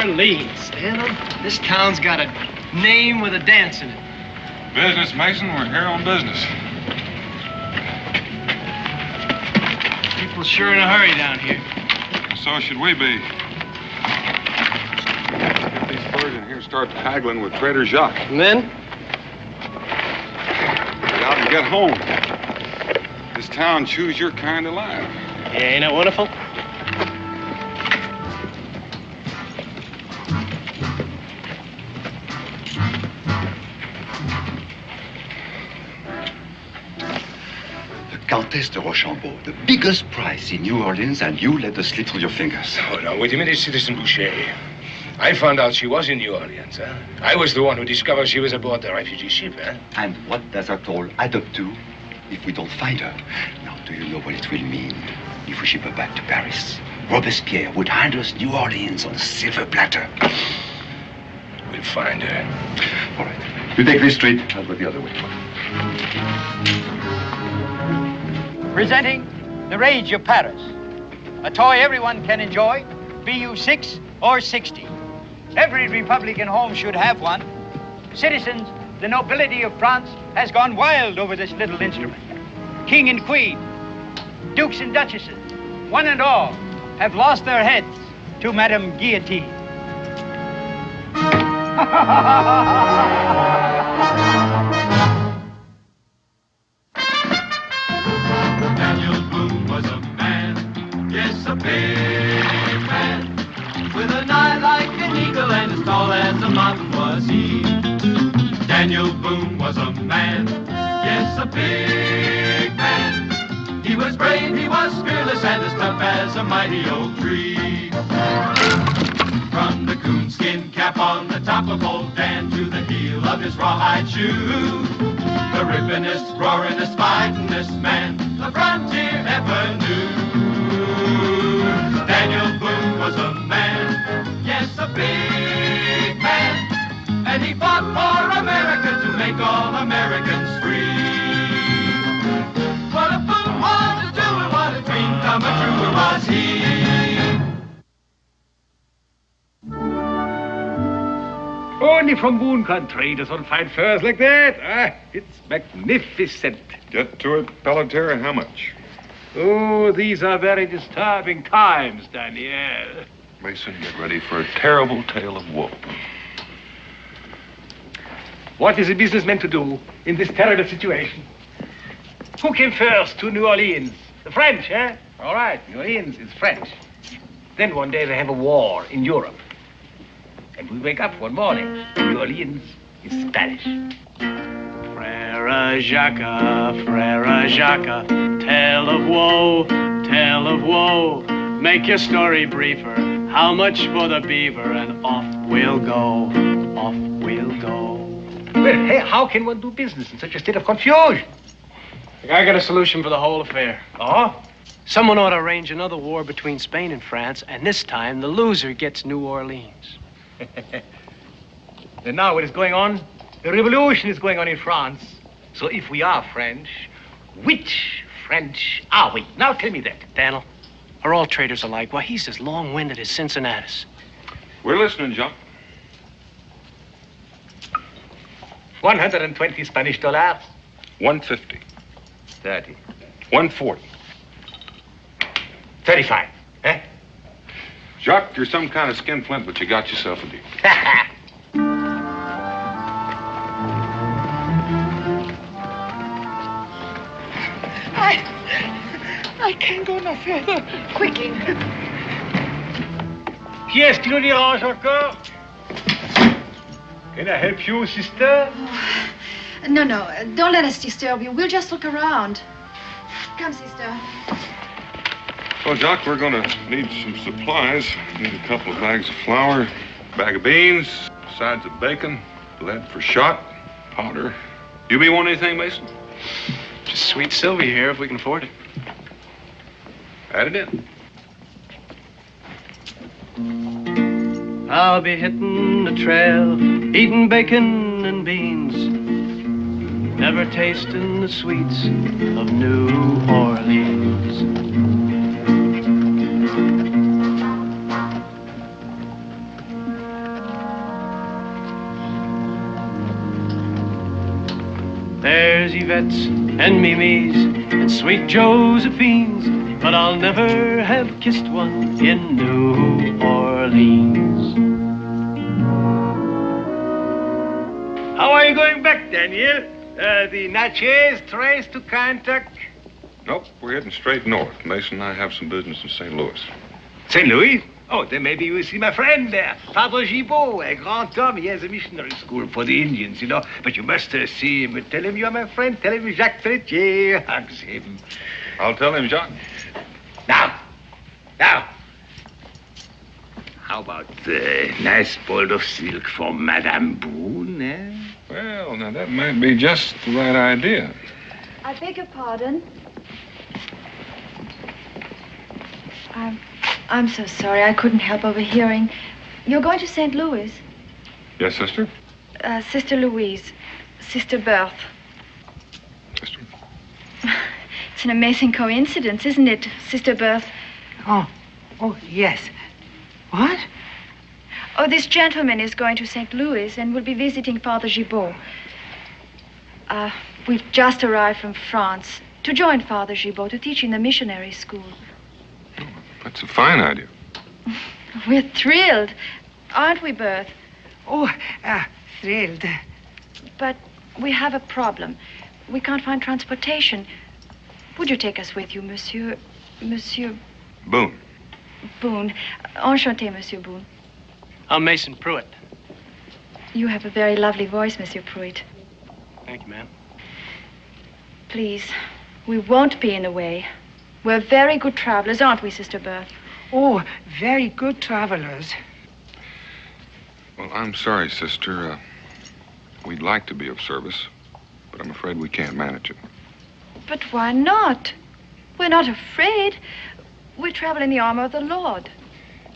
Orleans, damn. This town's got a name with a dance in it. Business, Mason. We're here on business. People sure in a hurry down here. So should we be. Get these furs in here and start haggling with Trader Jacques. And then? Get out and get home. This town chews your kind alive. Yeah, ain't it wonderful? Countess de Rochambeau, the biggest prize in New Orleans, and you let us slip through your fingers. Oh, no, wait a minute, Citizen Boucher. I found out she was in New Orleans, huh? I was the one who discovered she was aboard the refugee ship, huh? And what does that all add up to if we don't find her? Now, do you know what it will mean if we ship her back to Paris? Robespierre would hand us New Orleans on a silver platter. We'll find her. All right. You take this street, I'll go the other way. Presenting The Rage of Paris, a toy everyone can enjoy, be you 6 or 60. Every Republican home should have one. Citizens, the nobility of France has gone wild over this little instrument. King and queen, dukes and duchesses, one and all, have lost their heads to Madame Guillotine. Daniel Boone was a man, yes, a big man, with an eye like an eagle and as tall as a mountain was he. Daniel Boone was a man, yes, a big man. He was brave, he was fearless, and as tough as a mighty oak tree. From the coonskin cap on the top of old Dan to the heel of his rawhide shoe, the rippinest, roaringest, fightingest man the frontier ever knew. Daniel Boone was a man, yes, a big man, and he fought for America to make all Americans free. What a Boone wanted to do and what a dream come true was he. Only from Boone country does one find furs like that. Ah, it's magnificent. Get to it, Pelletier. How much? Oh, these are very disturbing times, Daniel. Mason, get ready for a terrible tale of woe. What is a businessman to do in this terrible situation? Who came first to New Orleans? The French, eh? All right, New Orleans is French. Then one day they have a war in Europe. And we wake up one morning, New Orleans is Spanish. Frere Jacques, tale of woe, tale of woe. Make your story briefer. How much for the beaver? And off we'll go, off we'll go. Well, hey, how can one do business in such a state of confusion? I got a solution for the whole affair. Oh? Someone ought to arrange another war between Spain and France, and this time the loser gets New Orleans. And now what is going on? A revolution is going on in France. So if we are French, which French are we? Now tell me that. Daniel, are all traders alike? Why, he's as long-winded as Cincinnatus. We're listening, Jacques. 120 Spanish dollars. 150. 30. 140. 35. Eh? Jacques, you're some kind of skinflint, but you got yourself a deal. I can't go no further. Quickly. Qui est-ce qui nous dérange encore? Can I help you, sister? No, don't let us disturb you. We'll just look around. Come, sister. Well, Jacques, we're going to need some supplies. Need a couple of bags of flour, bag of beans, sides of bacon, lead for shot, powder. You be want anything, Mason? Just sweet Sylvia here, if we can afford it. Add it in. I'll be hitting the trail, eating bacon and beans, never tasting the sweets of New Orleans. There's Yvette's and Mimi's and sweet Josephine's, but I'll never have kissed one in New Orleans. How are you going back, Daniel? The Natchez trace to Kentucky? Nope, we're heading straight north. Mason and I have some business in St. Louis. St. Louis? Oh, then maybe you will see my friend there, Father Gibault, a grand homme. He has a missionary school for the Indians, you know. But you must see him. Tell him you are my friend. Tell him Jacques Pelletier hugs him. I'll tell him, Jacques. Now. How about a nice bolt of silk for Madame Boone, eh? Well, now that might be just the right idea. I beg your pardon. I'm so sorry. I couldn't help overhearing. You're going to St. Louis? Yes, sister? Sister Louise. Sister Berthe. Sister? It's an amazing coincidence, isn't it, Sister Berthe? Oh, yes. What? Oh, this gentleman is going to St. Louis and will be visiting Father Gibault. We've just arrived from France to join Father Gibault to teach in the missionary school. That's a fine idea. We're thrilled, aren't we, Berthe? Oh, thrilled. But we have a problem. We can't find transportation. Would you take us with you, Monsieur Boone. Boone? Enchanté, Monsieur Boone. I'm Mason Pruitt. You have a very lovely voice, Monsieur Pruitt. Thank you, ma'am. Please, we won't be in the way. We're very good travelers, aren't we, Sister Berthe? Oh, very good travelers. Well, I'm sorry, sister. We'd like to be of service, but I'm afraid we can't manage it. But why not? We're not afraid. We travel in the armor of the Lord.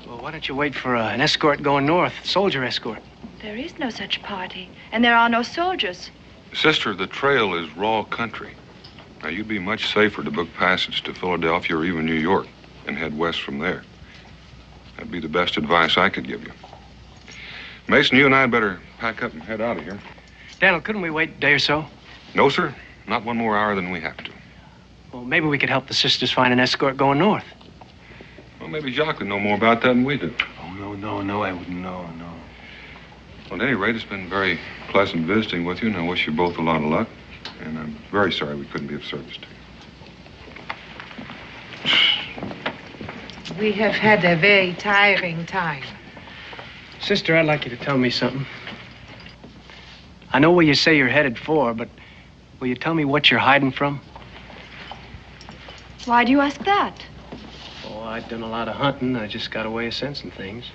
Well, why don't you wait for an escort going north, soldier escort? There is no such party, and there are no soldiers. Sister, the trail is raw country. Now, you'd be much safer to book passage to Philadelphia or even New York and head west from there. That'd be the best advice I could give you. Mason, you and I'd better pack up and head out of here. Daniel, couldn't we wait a day or so? No, sir. Not one more hour than we have to. Well, maybe we could help the sisters find an escort going north. Well, maybe Jacques would know more about that than we do. Oh, no, I wouldn't know, no. Well, at any rate, it's been very pleasant visiting with you, and I wish you both a lot of luck. And I'm very sorry we couldn't be of service to you. We have had a very tiring time. Sister, I'd like you to tell me something. I know where you say you're headed for, but will you tell me what you're hiding from? Why do you ask that? Oh, I've done a lot of hunting. I just got a way of sensing things.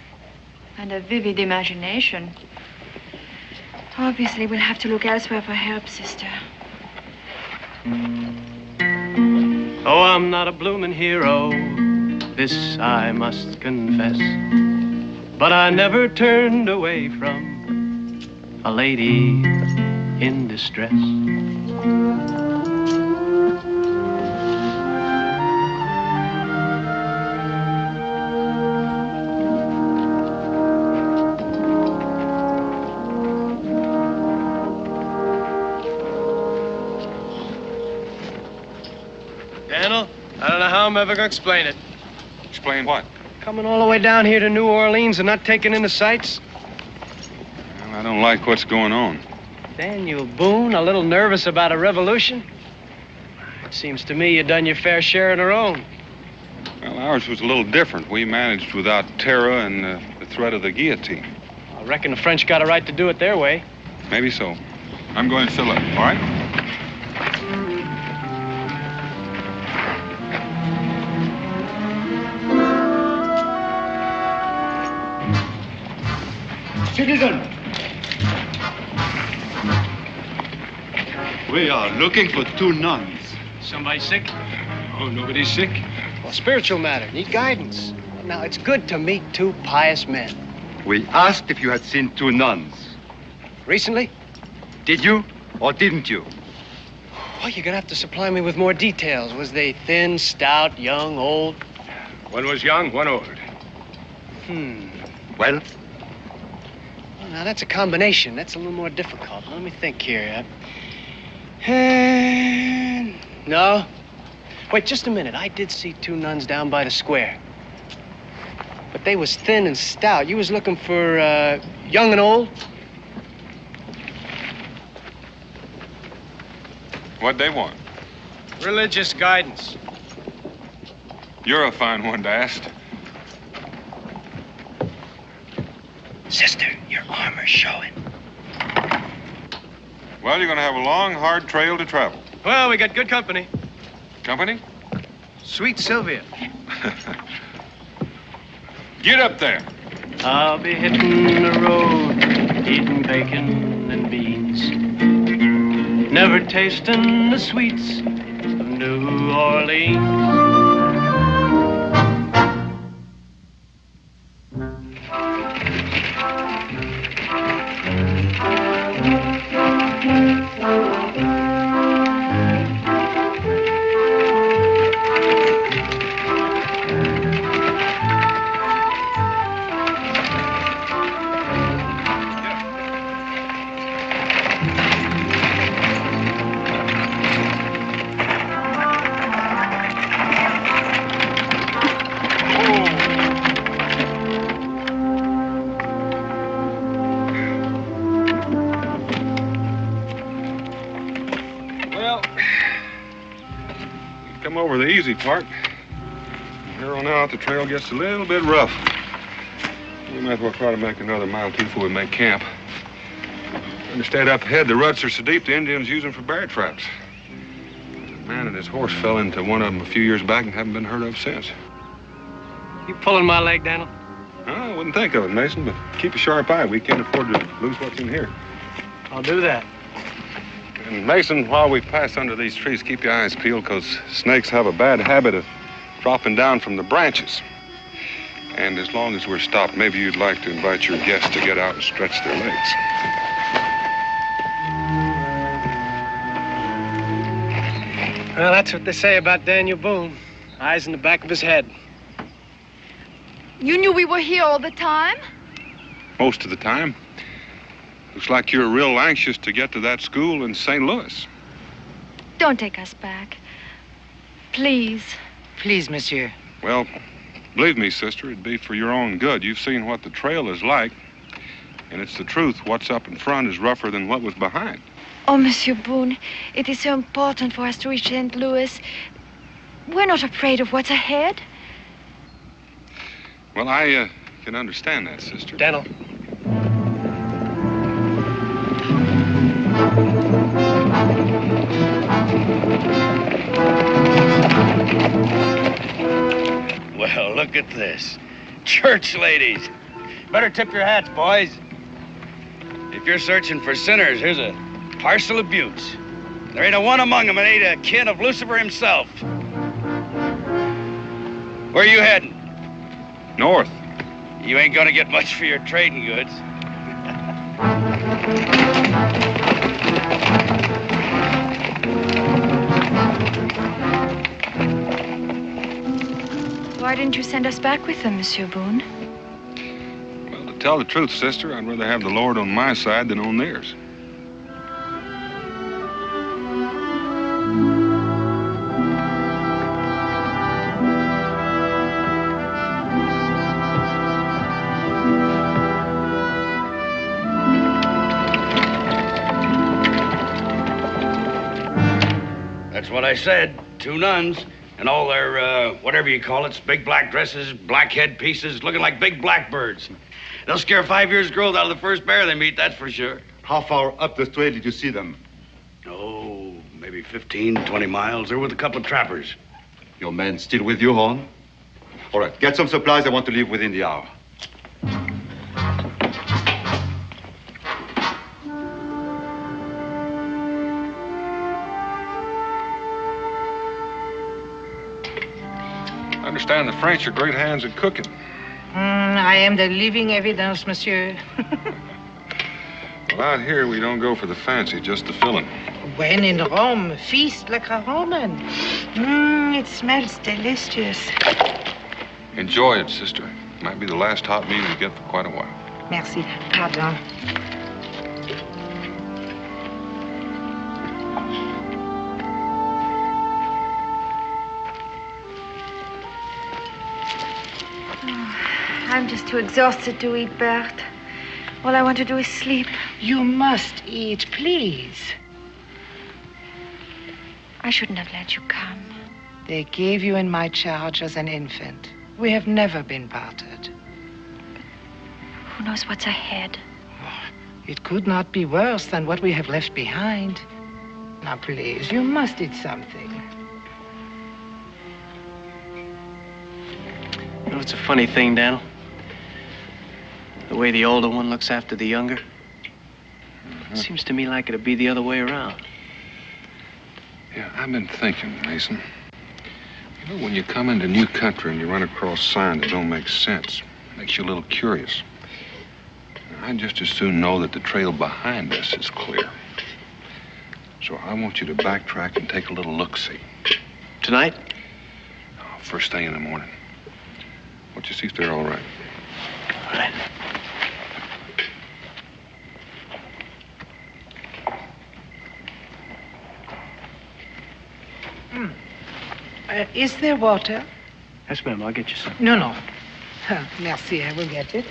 And a vivid imagination. Obviously, we'll have to look elsewhere for help, Sister. Oh, I'm not a bloomin' hero, this I must confess. But I never turned away from a lady in distress. Daniel, I don't know how I'm ever going to explain it. Explain what? Coming all the way down here to New Orleans and not taking in the sights? Well, I don't like what's going on. Daniel Boone, a little nervous about a revolution? It seems to me you done your fair share on our own. Well, ours was a little different. We managed without terror and the threat of the guillotine. I reckon the French got a right to do it their way. Maybe so. I'm going to fill up, all right? Citizen! We are looking for 2 nuns. Somebody sick? Oh, nobody's sick? Well, spiritual matter. Need guidance. Now, it's good to meet 2 pious men. We asked if you had seen 2 nuns. Recently? Did you or didn't you? Well, you're gonna have to supply me with more details. Was they thin, stout, young, old? One was young, one old. Well? Well, now, that's a combination. That's a little more difficult. Let me think here. No. Wait, just a minute. I did see two nuns down by the square. But they was thin and stout. You was looking for, young and old? What'd they want? Religious guidance. You're a fine one to ask. Sister, your armor's showing. Well, you're gonna have a long, hard trail to travel. Well, we got good company. Company? Sweet Sylvia. Get up there. I'll be hitting the road, eating bacon and beans. Never tasting the sweets of New Orleans. Come over the easy part. From here on out, the trail gets a little bit rough. We might as well try to make another mile or two before we make camp. Understand up ahead, the ruts are so deep the Indians use them for bear traps. A man and his horse fell into one of them a few years back and haven't been heard of since. You pulling my leg, Daniel? I wouldn't think of it, Mason, but keep a sharp eye. We can't afford to lose what's in here. I'll do that. And Mason, while we pass under these trees, keep your eyes peeled, because snakes have a bad habit of dropping down from the branches. And as long as we're stopped, maybe you'd like to invite your guests to get out and stretch their legs. Well, that's what they say about Daniel Boone. Eyes in the back of his head. You knew we were here all the time? Most of the time. Looks like you're real anxious to get to that school in St. Louis. Don't take us back. Please. Please, monsieur. Well, believe me, sister, it'd be for your own good. You've seen what the trail is like, and it's the truth. What's up in front is rougher than what was behind. Oh, Monsieur Boone, it is so important for us to reach St. Louis. We're not afraid of what's ahead. Well, I can understand that, sister. Daniel. Well, look at this. Church ladies. Better tip your hats, boys. If you're searching for sinners, here's a parcel of buttes. There ain't a one among them that ain't a kin of Lucifer himself. Where are you heading? North. You ain't gonna get much for your trading goods. Why didn't you send us back with them, Monsieur Boone? Well, to tell the truth, sister, I'd rather have the Lord on my side than on theirs. That's what I said. Two nuns. And all their, whatever you call it, big black dresses, black head pieces, looking like big blackbirds. They'll scare 5 years' growth out of the first bear they meet, that's for sure. How far up the trail did you see them? Oh, maybe 15, 20 miles. They're with a couple of trappers. Your men still with you, Horn? All right, get some supplies. I want to leave within the hour. I understand the French are great hands at cooking. I am the living evidence, monsieur. Well, out here, we don't go for the fancy, just the filling. When in Rome, feast like a Roman. It smells delicious. Enjoy it, sister. Might be the last hot meal you get for quite a while. Merci. Pardon. I'm just too exhausted to eat, Bert. All I want to do is sleep. You must eat, please. I shouldn't have let you come. They gave you in my charge as an infant. We have never been parted. Who knows what's ahead? It could not be worse than what we have left behind. Now, please, you must eat something. You know, it's a funny thing, Daniel. The way the older one looks after the younger. It seems to me like it'd be the other way around. Yeah, I've been thinking, Mason. You know, when you come into new country and you run across signs that don't make sense, it makes you a little curious. I'd just as soon know that the trail behind us is clear. So I want you to backtrack and take a little look-see. Tonight? Oh, first thing in the morning. Want you to see if they're all right. All right. Is there water? Yes, ma'am. I'll get you some. No. Merci, I will get it.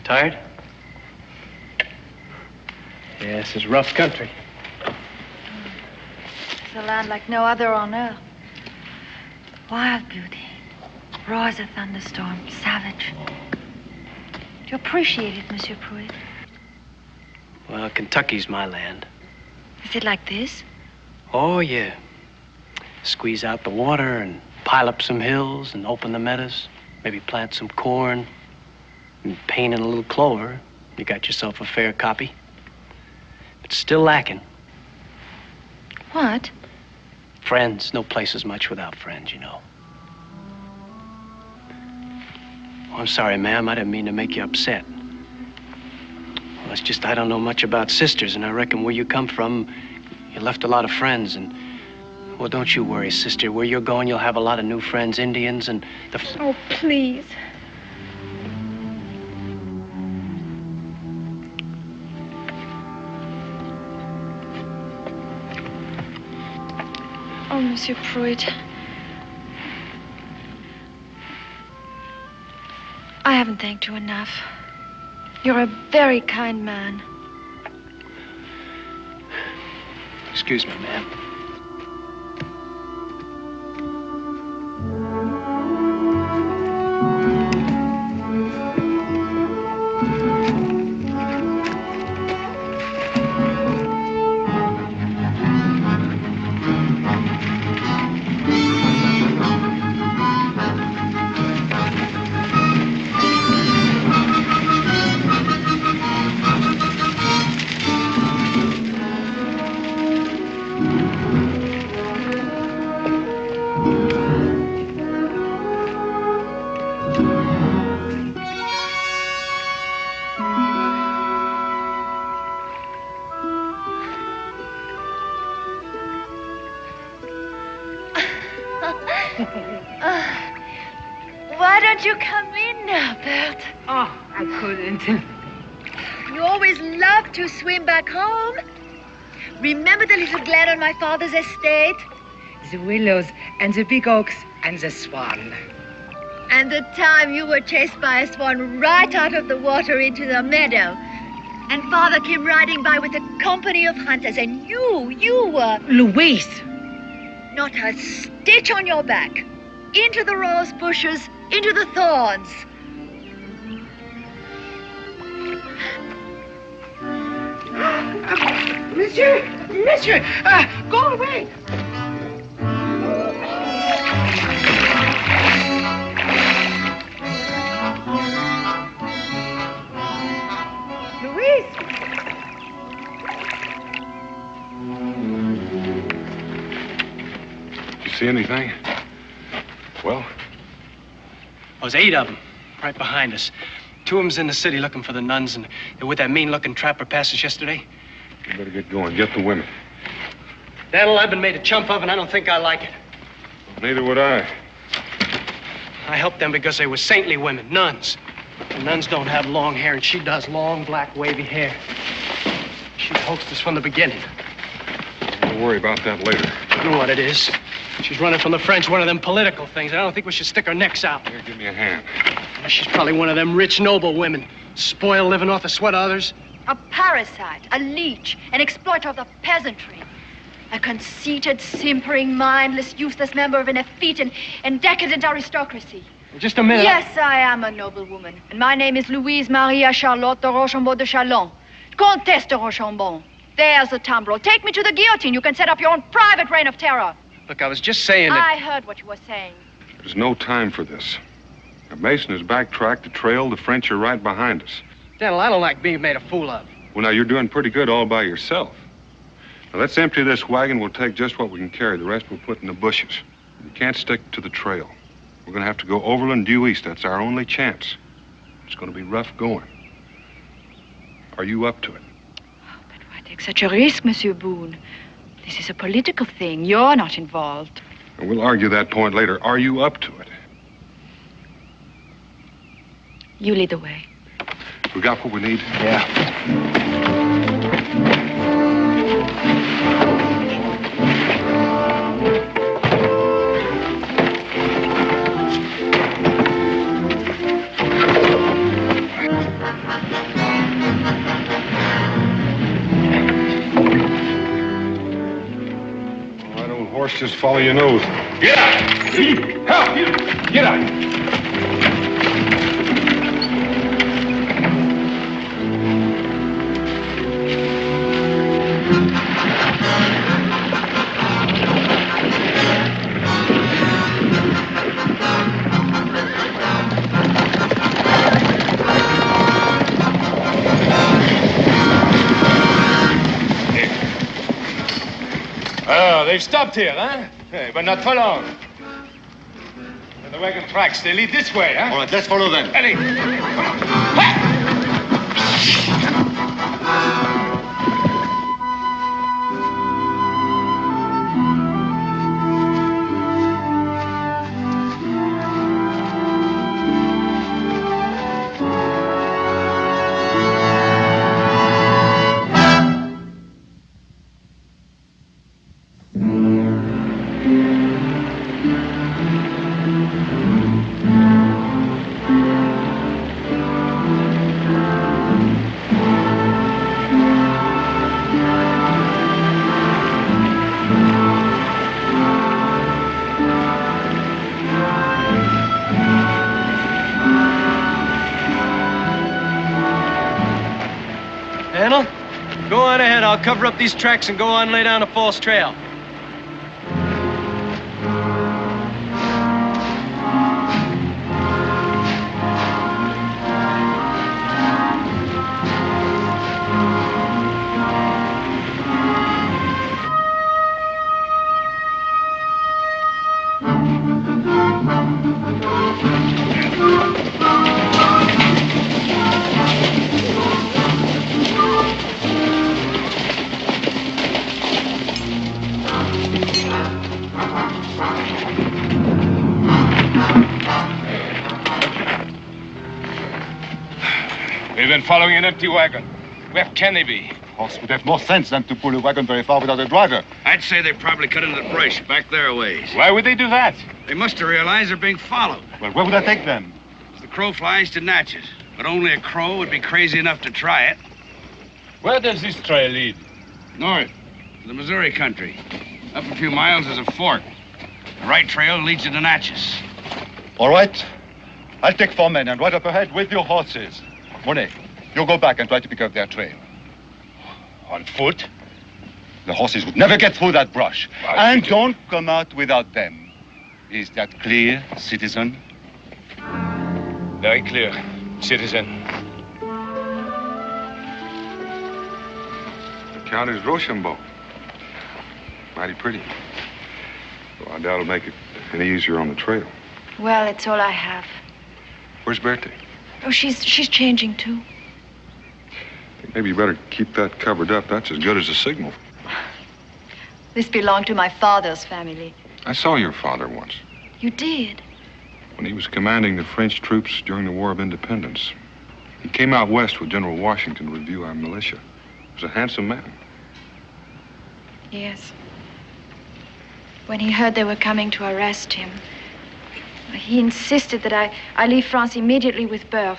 Tired? Yes, it's rough country. It's a land like no other on earth. Wild beauty. Raw as a thunderstorm. Savage. Do you appreciate it, Monsieur Pruitt? Well, Kentucky's my land. Is it like this? Oh, yeah. Squeeze out the water and pile up some hills and open the meadows. Maybe plant some corn and paint in a little clover. You got yourself a fair copy. But still lacking. What? Friends. No place is much without friends, you know. Oh, I'm sorry, ma'am. I didn't mean to make you upset. Well, it's just I don't know much about sisters, and I reckon where you come from, you left a lot of friends, and... Well, don't you worry, sister. Where you're going, you'll have a lot of new friends, Indians, and the... Oh, please. Oh, Monsieur Pruitt. I haven't thanked you enough. You're a very kind man. Excuse me, ma'am. Why don't you come in now, Bert? Oh, I couldn't. You always loved to swim back home. Remember the little glen on my father's estate? The willows and the big oaks and the swan. And the time you were chased by a swan right out of the water into the meadow. And Father came riding by with a company of hunters, and you were... Louise! Not a stitch on your back. Into the rose bushes, into the thorns. Monsieur, go away. Louise! You see anything? Well? There's 8 of them right behind us. 2 of them's in the city looking for the nuns, and they're with that mean-looking trapper past us yesterday. You better get going. Get the women. Daniel, I've been made a chump of, and I don't think I like it. Neither would I. I helped them because they were saintly women, nuns. The nuns don't have long hair, and she does long, black, wavy hair. She hoaxed us from the beginning. We'll worry about that later. You know what it is. She's running from the French, one of them political things. I don't think we should stick our necks out. Here, give me a hand. She's probably one of them rich, noble women. Spoiled, living off the sweat of others. A parasite, a leech, an exploiter of the peasantry. A conceited, simpering, mindless, useless member of an effete and decadent aristocracy. Just a minute. Yes, I am a noble woman. And my name is Louise Maria Charlotte de Rochambeau de Chalon. Comtesse de Rochambeau. There's the tumbrel. Take me to the guillotine. You can set up your own private reign of terror. Look, I was just saying that... I heard what you were saying. There's no time for this. If Mason has backtracked the trail, the French are right behind us. Daniel, I don't like being made a fool of. Well, now, you're doing pretty good all by yourself. Now, let's empty this wagon. We'll take just what we can carry. The rest we'll put in the bushes. We can't stick to the trail. We're going to have to go overland due east. That's our only chance. It's going to be rough going. Are you up to it? Oh, but why take such a risk, Monsieur Boone? This is a political thing. You're not involved. And we'll argue that point later. Are you up to it? You lead the way. We got what we need? Yeah. Horse, just follow your nose. Get out! Help! Get out! Oh, they've stopped here, huh? Hey, but not for long. And the wagon tracks, they lead this way, huh? All right, let's follow them. Allez, come on. Ha! Go on ahead. I'll cover up these tracks and go on lay down a false trail. We've been following an empty wagon. Where can they be? Horse would have more sense than to pull a wagon very far without a driver. I'd say they probably cut into the brush back their ways. Why would they do that? They must have realized they're being followed. Well, where would I take them? As the crow flies to Natchez. But only a crow would be crazy enough to try it. Where does this trail lead? North, to the Missouri country. Up a few miles is a fork. The right trail leads you to Natchez. All right. I'll take 4 men and ride up ahead with your horses. Monet, you go back and try to pick up their trail. On foot? The horses would never get through that brush. Well, and don't come out without them. Is that clear, citizen? Very clear, citizen. The Count is Rochambeau. Mighty pretty. Well, I doubt it'll make it any easier on the trail. Well, it's all I have. Where's Bertie? Oh, she's changing, too. Maybe you better keep that covered up. That's as good as a signal. This belonged to my father's family. I saw your father once. You did? When he was commanding the French troops during the War of Independence. He came out west with General Washington to review our militia. He was a handsome man. Yes. when he heard they were coming to arrest him. He insisted that I leave France immediately with Berthe.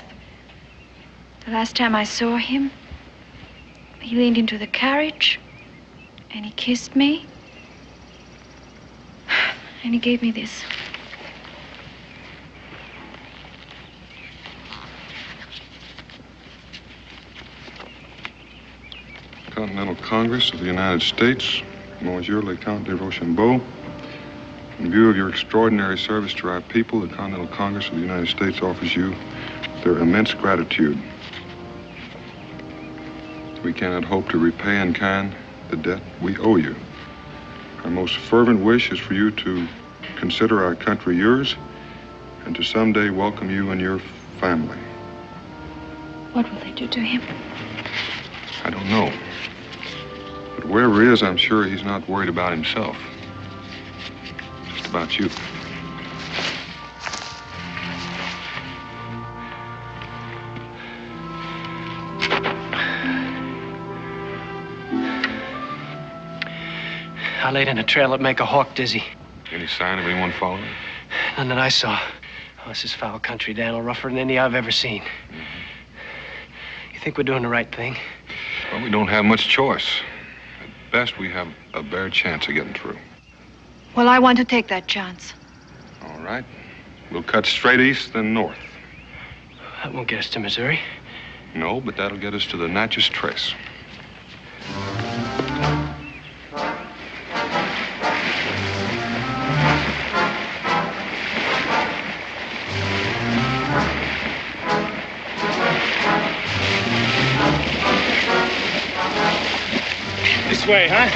The last time I saw him, he leaned into the carriage and he kissed me. And he gave me this. Continental Congress of the United States, Monsieur le Count de Rochambeau. In view of your extraordinary service to our people, the Continental Congress of the United States offers you their immense gratitude. We cannot hope to repay in kind the debt we owe you. Our most fervent wish is for you to consider our country yours and to someday welcome you and your family. What will they do to him? I don't know. But wherever he is, I'm sure he's not worried about himself. Just about you. I laid in a trail that'd make a hawk dizzy. Any sign of anyone following? None that I saw. Oh, this is foul country, Daniel. Rougher than any I've ever seen. You think we're doing the right thing? Well, we don't have much choice. At best, we have a bare chance of getting through. Well, I want to take that chance. All right. We'll cut straight east, then north. That won't get us to Missouri. No, but that'll get us to the Natchez Trace. This way, huh?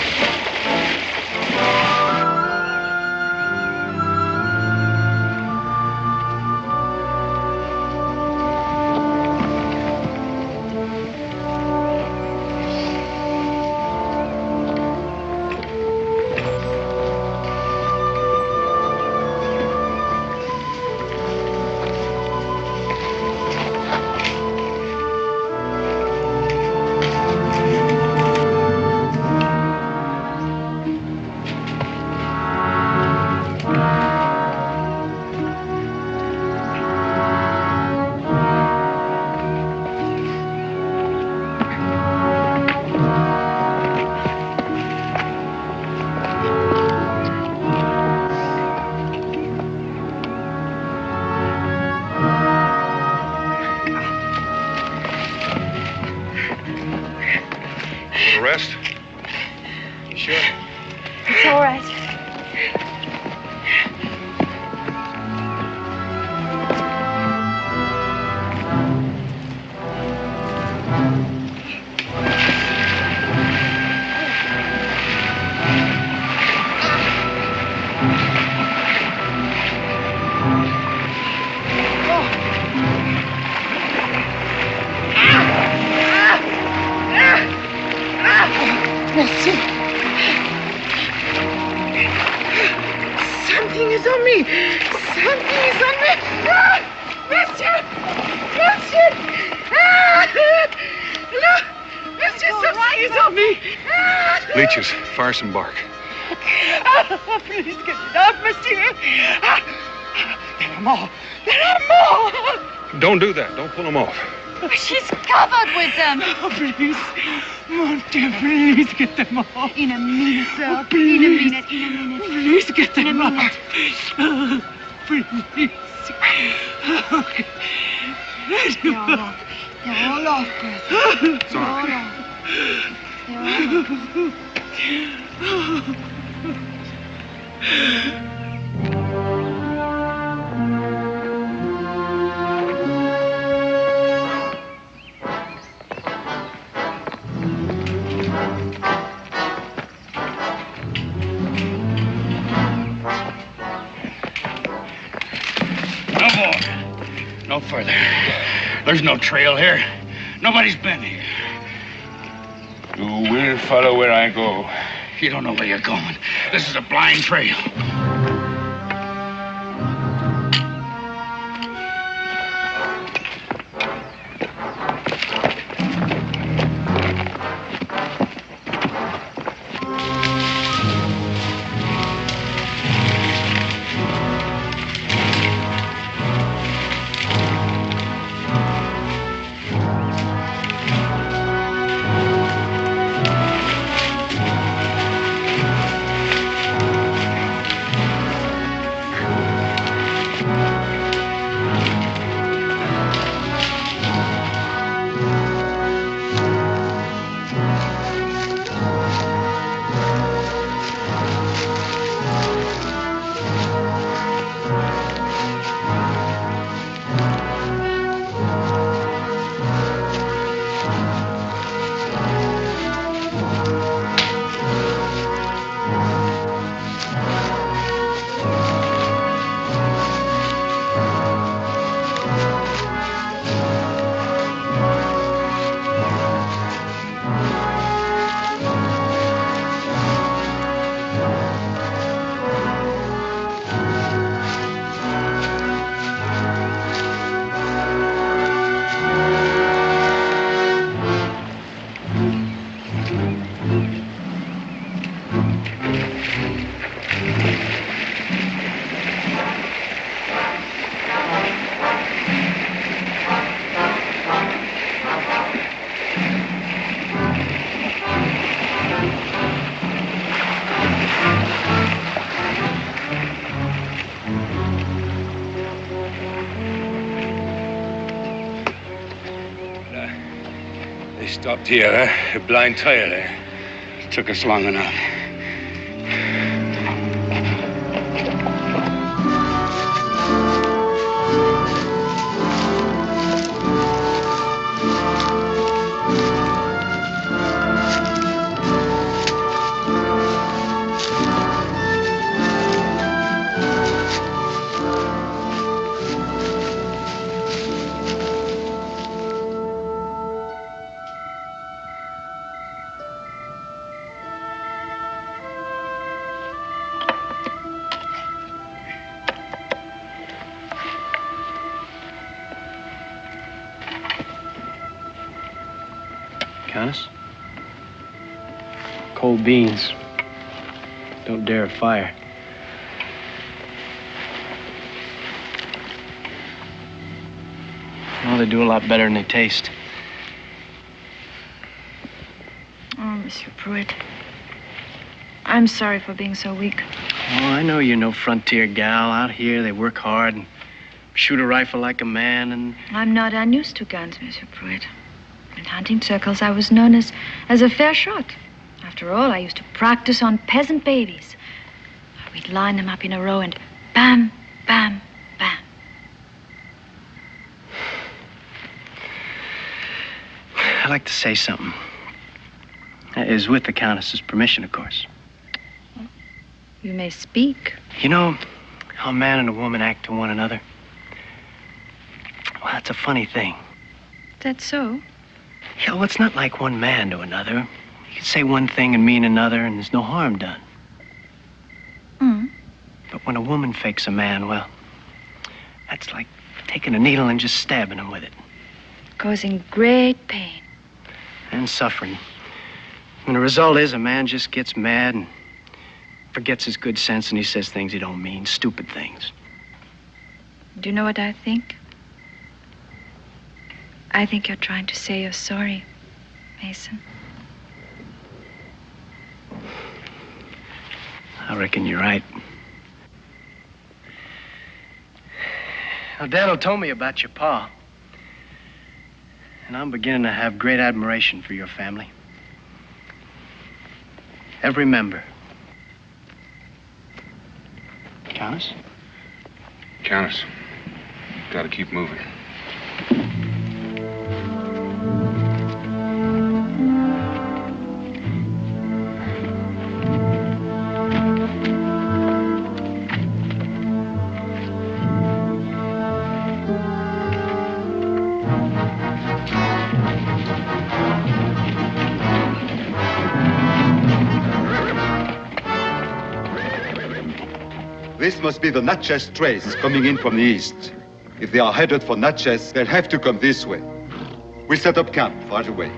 Rest? Sure. It's all right. Merci. Something is on me. Something is on me. Ah! Monsieur! Monsieur! Ah! Look! Monsieur, something is on me. Ah! Leeches, fire some bark. Ah, please get it off, monsieur. Ah! There are more. There are more. Don't do that. Don't pull them off. She's covered with them. Oh, please. Mon Dieu, please get them off. In a minute, sir. Oh, please. In a minute, in a minute. Please get them In a minute. off. Oh, please. Okay. They're all off. They're all off, Bertha. It's all right. They're all off. No more. No further. There's no trail here. Nobody's been here. You will follow where I go. You don't know where you're going. This is a blind trail. stopped here, huh? A blind trail, eh? It took us long enough. Countess? Cold beans. Don't dare a fire. Well, they do a lot better than they taste. Oh, Monsieur Pruitt. I'm sorry for being so weak. Oh, I know you're no frontier gal. Out here, they work hard and shoot a rifle like a man and... I'm not unused to guns, Monsieur Pruitt. In hunting circles, I was known as a fair shot. After all, I used to practice on peasant babies. We'd line them up in a row and bam, bam, bam. I'd like to say something. That is with the Countess's permission, of course. You may speak. You know how a man and a woman act to one another? Well, that's a funny thing. That's so? Yeah, well, it's not like one man to another. You can say one thing and mean another, and there's no harm done. But when a woman fakes a man, well, that's like taking a needle and just stabbing him with it. Causing great pain. And suffering. And the result is a man just gets mad and forgets his good sense, and he says things he don't mean, stupid things. Do you know what I think? I think you're trying to say you're sorry, Mason. I reckon you're right. Now, Daniel told me about your pa. And I'm beginning to have great admiration for your family. Every member. Countess? Countess, gotta keep moving. This must be the Natchez trace coming in from the east. If they are headed for Natchez, they'll have to come this way. We'll set up camp right away.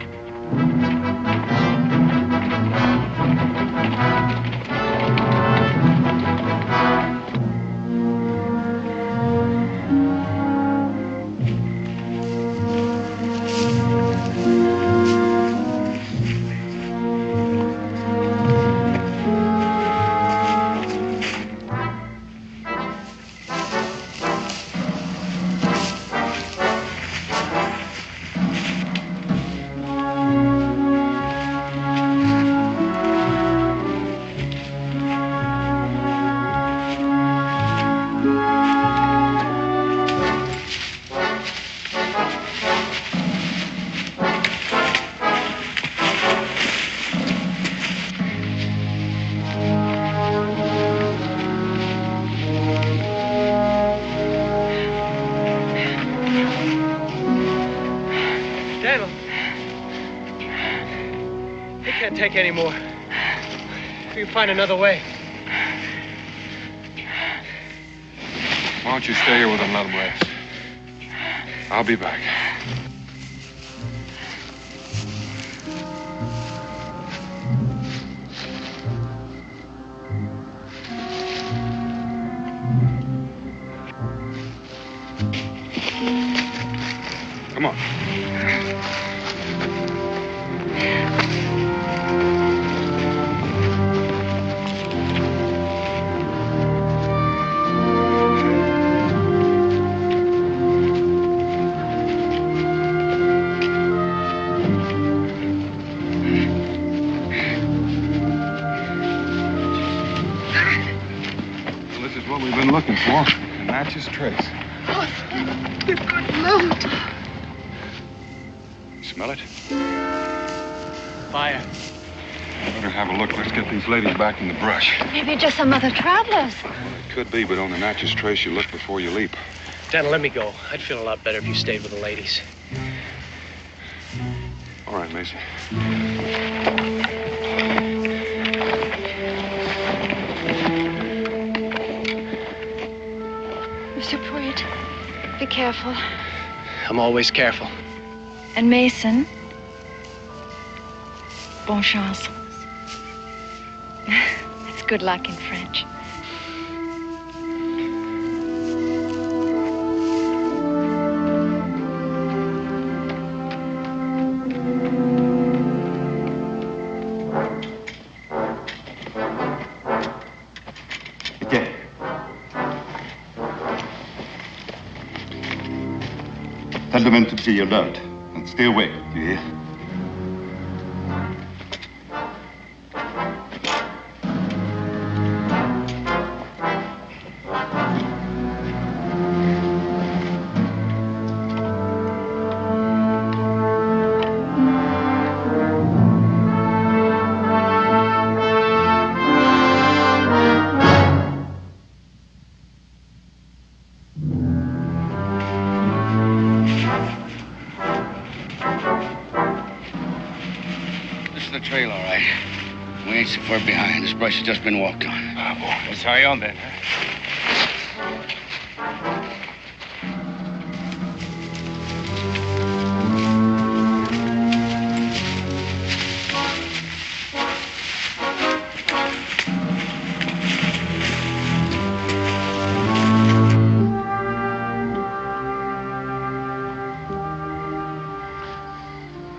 Take any more. We can find another way. Why don't you stay here with them and let them rest? I'll be back. Come on. for? A Natchez trace. Oh, thank the good Lord. Smell it? Fire. Better have a look. Let's get these ladies back in the brush. Maybe just some other travelers. It could be, but on the Natchez trace, you look before you leap. Daniel, let me go. I'd feel a lot better if you stayed with the ladies. All right, Mason. Monsieur Pruitt, be careful. I'm always careful. And Mason, bonne chance. That's good luck in French. Tell the men to be alert and stay awake, do you hear? Trail, all right. We ain't so far behind. This brush has just been walked on. Bravo. Let's hurry on then.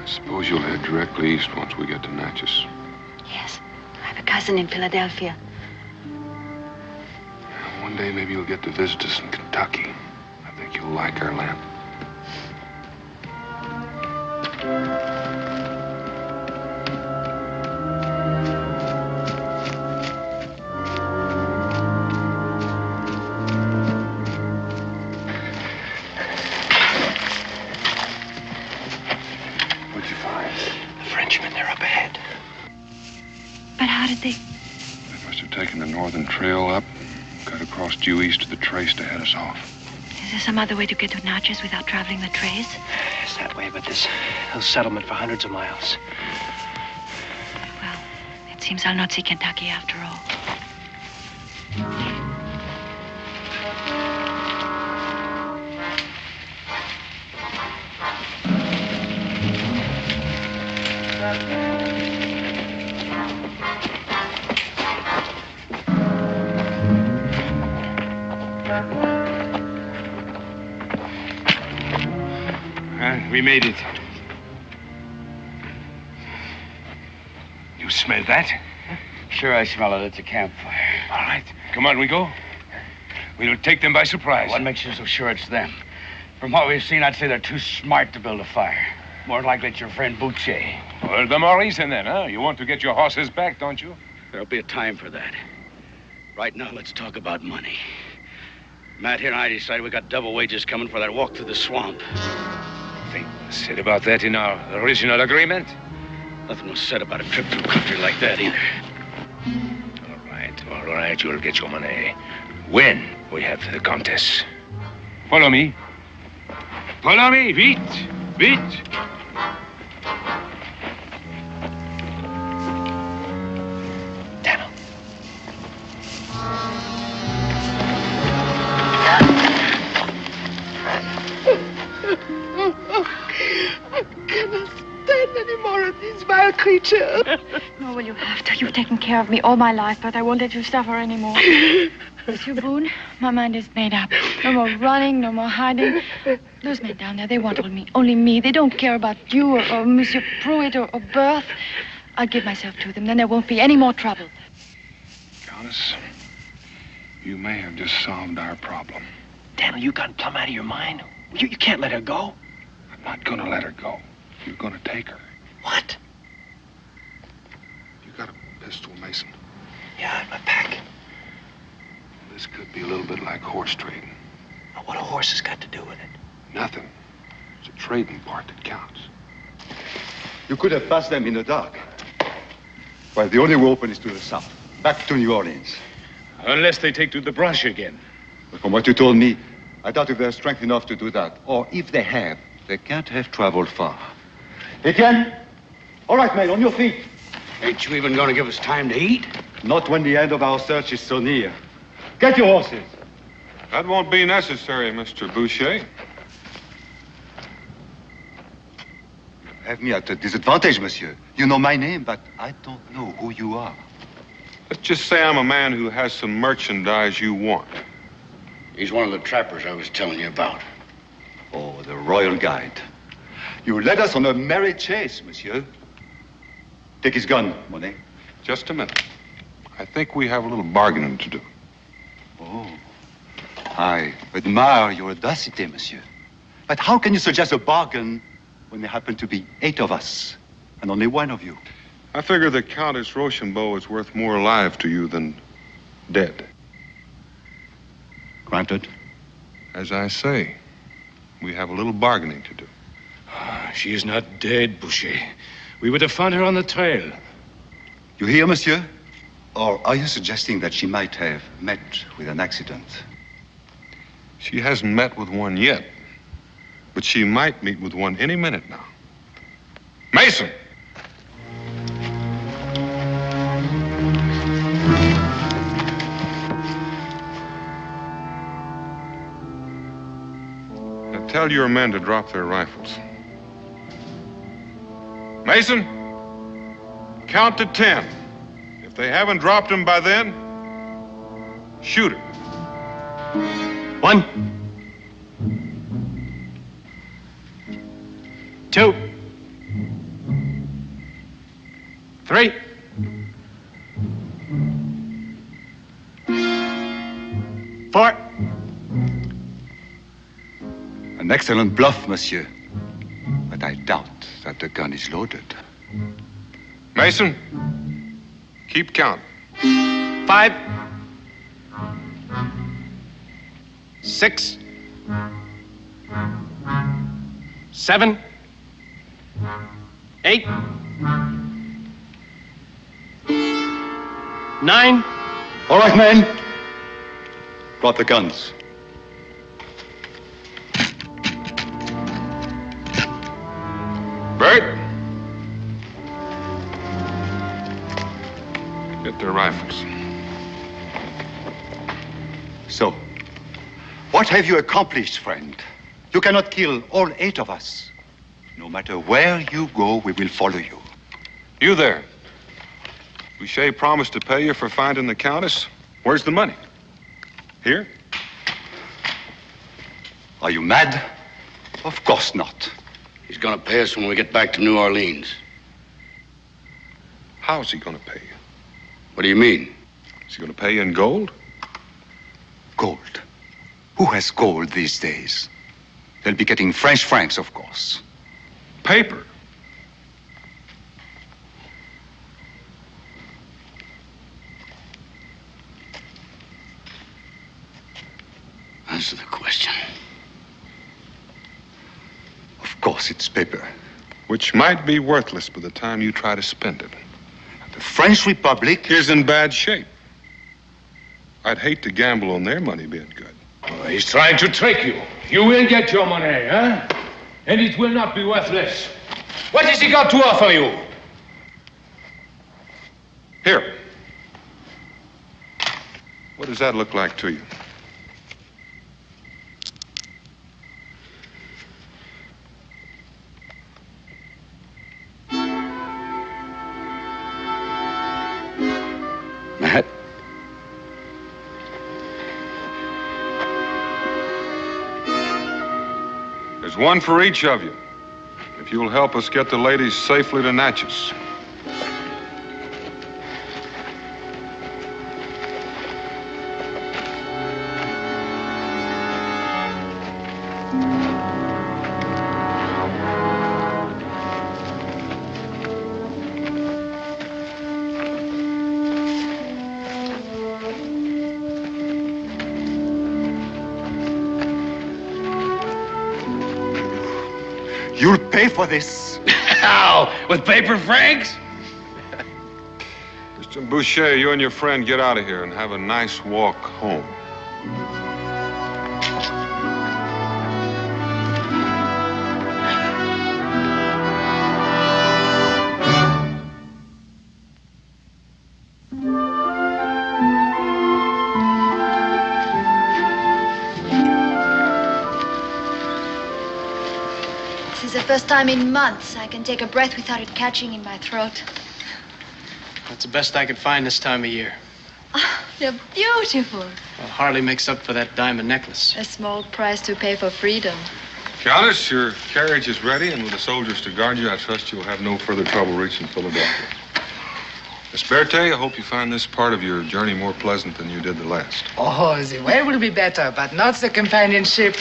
Suppose you'll head directly east once we get to Natchez. Yes. I have a cousin in Philadelphia. One day maybe you'll get to visit us in Kentucky. I think you'll like our land. What'd you find? The Frenchmen, they're up ahead. But how did they... They must have taken the northern trail up, cut across due east of the trace to head us off. Is there some other way to get to Natchez without traveling the trace? It's that way, but there's no settlement for hundreds of miles. Well, it seems I'll not see Kentucky after all. We made it. You smell that? Sure, I smell it. It's a campfire. All right. Come on, we go. We'll take them by surprise. What makes you so sure it's them? From what we've seen, I'd say they're too smart to build a fire. More likely it's your friend Boucher. Well, the more reason then, huh? You want to get your horses back, don't you? There'll be a time for that. Right now, let's talk about money. Matt here and I decided we got double wages coming for that walk through the swamp. Think said about that in our original agreement? Nothing was said about a trip through country like that either. All right, you'll get your money. When we have the contest. Follow me. Follow me, vite, vite. Daniel. I cannot stand any more of these vile creatures. Nor will you have to. You've taken care of me all my life, but I won't let you suffer anymore. Monsieur Boone, my mind is made up. No more running, no more hiding. Those men down there, they want only me. They don't care about you or Monsieur Pruitt or Berth. I'll give myself to them, then there won't be any more trouble. Countess, you may have just solved our problem. Daniel, you gone plumb out of your mind? You can't let her go. I'm not gonna let her go. You're gonna take her. What? You got a pistol, Mason? Yeah, in my pack. This This could be a little bit like horse trading. Now, what a horse has got to do with it? Nothing. It's the trading part that counts. You could have passed them in the dark. Well, the only way open is to the south, back to New Orleans. Unless they take to the brush again. But from what you told me, I doubt if they're strength enough to do that. Or if they have, they can't have traveled far. Etienne? All right, men, on your feet. Ain't you even going to give us time to eat? Not when the end of our search is so near. Get your horses. That won't be necessary, Mr. Boucher. Have me at a disadvantage, monsieur. You know my name, but I don't know who you are. Let's just say I'm a man who has some merchandise you want. He's one of the trappers I was telling you about. Oh, the royal guide. You led us on a merry chase, monsieur. Take his gun, Monet. Just a minute. I think we have a little bargaining to do. Oh, I admire your audacity, monsieur. But how can you suggest a bargain when there happen to be 8 of us and only 1 of you? I figure the Countess Rochambeau is worth more alive to you than dead. Granted. As I say, we have a little bargaining to do. She is not dead, Boucher. We would have found her on the trail. You hear, monsieur? Or are you suggesting that she might have met with an accident? She hasn't met with one yet, but she might meet with one any minute now. Mason! Now tell your men to drop their rifles. Mason, count to 10. If they haven't dropped them by then, shoot her. 1, 2, 3, 4. An excellent bluff, monsieur. But I doubt that the gun is loaded. Mason, keep count. 5, 6, 7, 8, 9. All right, men. Drop the guns. Bert. Get their rifles. So, what have you accomplished, friend? You cannot kill all 8 of us. No matter where you go, we will follow you. You there. Boucher promised to pay you for finding the Countess. Where's the money? Here? Are you mad? Of course not. He's going to pay us when we get back to New Orleans. How's he going to pay you? What do you mean? Is he going to pay you in gold? Gold? Who has gold these days? They'll be getting French francs, of course. Paper. Answer the question. Of course it's paper. Which might be worthless by the time you try to spend it. The French Republic is in bad shape. I'd hate to gamble on their money being good. Oh, he's trying to trick you. You will get your money, huh? And it will not be worthless. What has he got to offer you? Here. What does that look like to you? Matt? There's one for each of you. If you'll help us get the ladies safely to Natchez. You'll pay for this. How? With paper francs? Mr. Boucher, you and your friend get out of here and have a nice walk home. This is the first time in months I can take a breath without it catching in my throat. That's the best I could find this time of year. Oh, they're beautiful. Well, hardly makes up for that diamond necklace. A small price to pay for freedom. Countess, your carriage is ready, and with the soldiers to guard you, I trust you'll have no further trouble reaching Philadelphia. Miss Berthe, I hope you find this part of your journey more pleasant than you did the last. Oh, the way will be better, but not the companionship.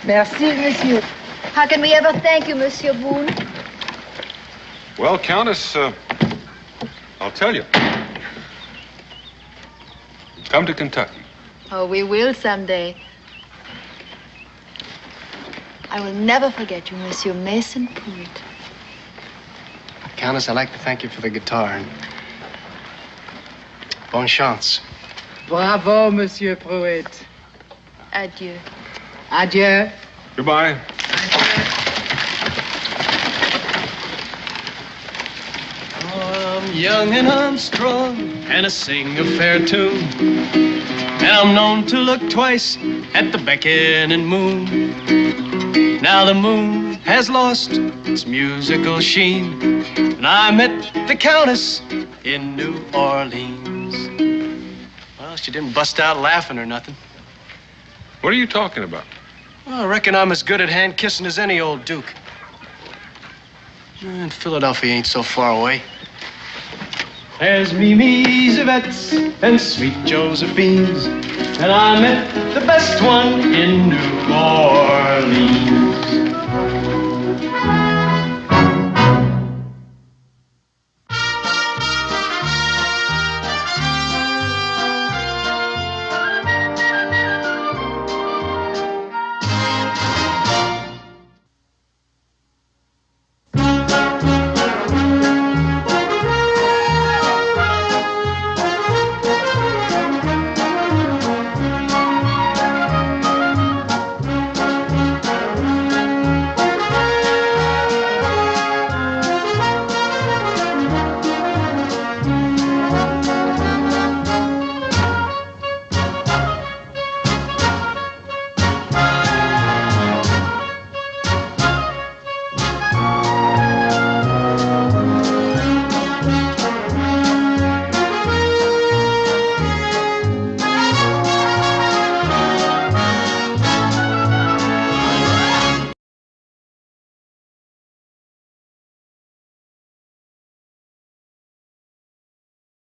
Merci, monsieur. How can we ever thank you, Monsieur Boone? Well, Countess, I'll tell you. Come to Kentucky. Oh, we will someday. I will never forget you, Monsieur Mason Pruitt. Countess, I'd like to thank you for the guitar and bonne chance. Bravo, Monsieur Pruitt. Adieu. Adieu. Goodbye. I'm young and I'm strong, and I sing a fair tune. And I'm known to look twice at the beckoning moon. Now the moon has lost its musical sheen, and I met the Countess in New Orleans. Well, she didn't bust out laughing or nothing. What are you talking about? Well, I reckon I'm as good at hand kissing as any old duke. And Philadelphia ain't so far away. There's Mimi's, Yvette's, and sweet Josephine's, and I met the best one in New Orleans.